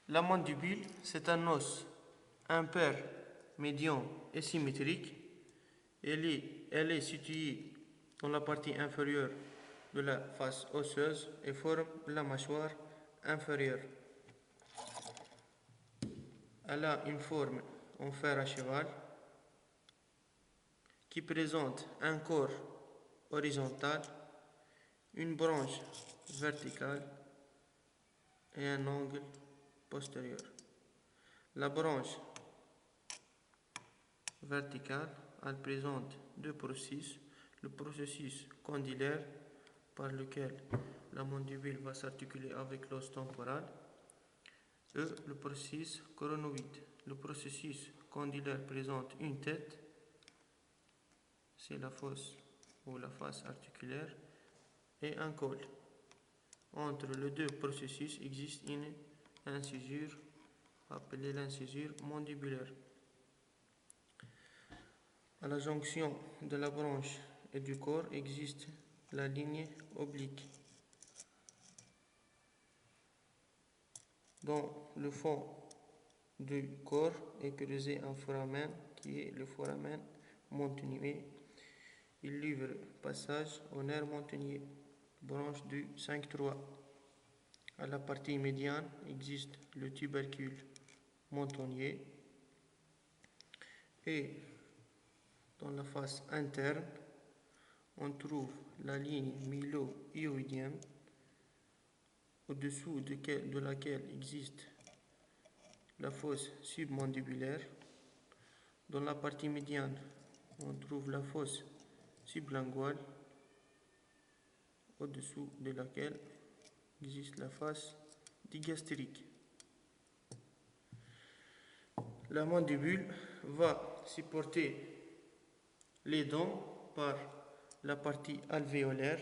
La mandibule, c'est un os impair, médian et symétrique. Elle est située dans la partie inférieure de la face osseuse et forme la mâchoire inférieure. Elle a une forme en fer à cheval qui présente un corps horizontal, une branche verticale et un angle postérieur. La branche verticale, elle présente deux processus. Le processus condylaire par lequel la mandibule va s'articuler avec l'os temporal et le processus coronoïde. Le processus condylaire présente une tête, c'est la fosse ou la face articulaire, et un col. Entre les deux processus existe une incisure appelée l'incisure mandibulaire. À la jonction de la branche et du corps existe la ligne oblique. Dans le fond du corps est creusé un foramen qui est le foramen montueux. Il livre passage au nerf montueux, branche du 5-3. À la partie médiane existe le tubercule montueux et dans la face interne, on trouve la ligne mylo-hyoïdienne au-dessous de laquelle existe la fosse submandibulaire. Dans la partie médiane, on trouve la fosse sublinguale au-dessous de laquelle existe la face digastrique. La mandibule va supporter les dents par la partie alvéolaire.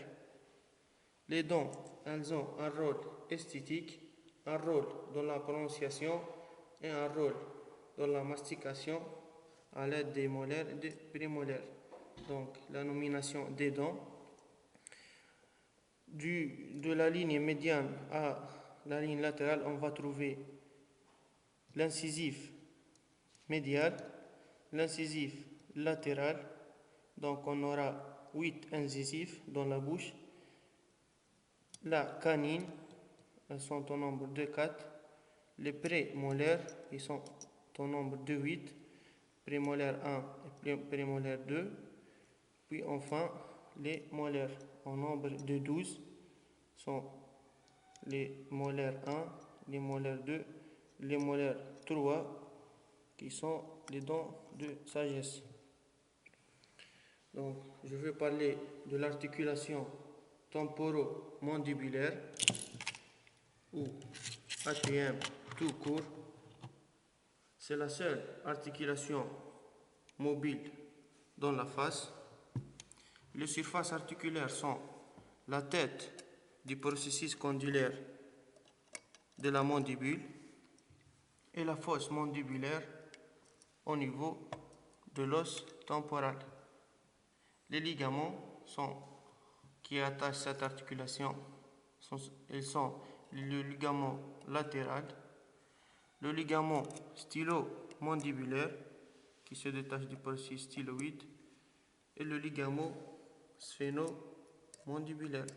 Les dents, elles ont un rôle esthétique, un rôle dans la prononciation et un rôle dans la mastication à l'aide des molaires et des prémolaires. Donc la nomination des dents. De la ligne médiane à la ligne latérale, on va trouver l'incisif médial, l'incisif latéral. Donc on aura 8 incisifs dans la bouche. La canine, elles sont au nombre de 4. Les prémolaires, ils sont au nombre de 8. Prémolaire 1 et prémolaire 2. Puis enfin, les molaires au nombre de 12 sont les molaires 1, les molaires 2, les molaires 3 qui sont les dents de sagesse. Donc, je vais parler de l'articulation temporomandibulaire ou ATM tout court. C'est la seule articulation mobile dans la face. Les surfaces articulaires sont la tête du processus condyle de la mandibule et la fosse mandibulaire au niveau de l'os temporal. Les ligaments qui attachent cette articulation sont le ligament latéral, le ligament stylo-mandibulaire qui se détache du processus styloïde et le ligament sphéno-mandibulaire.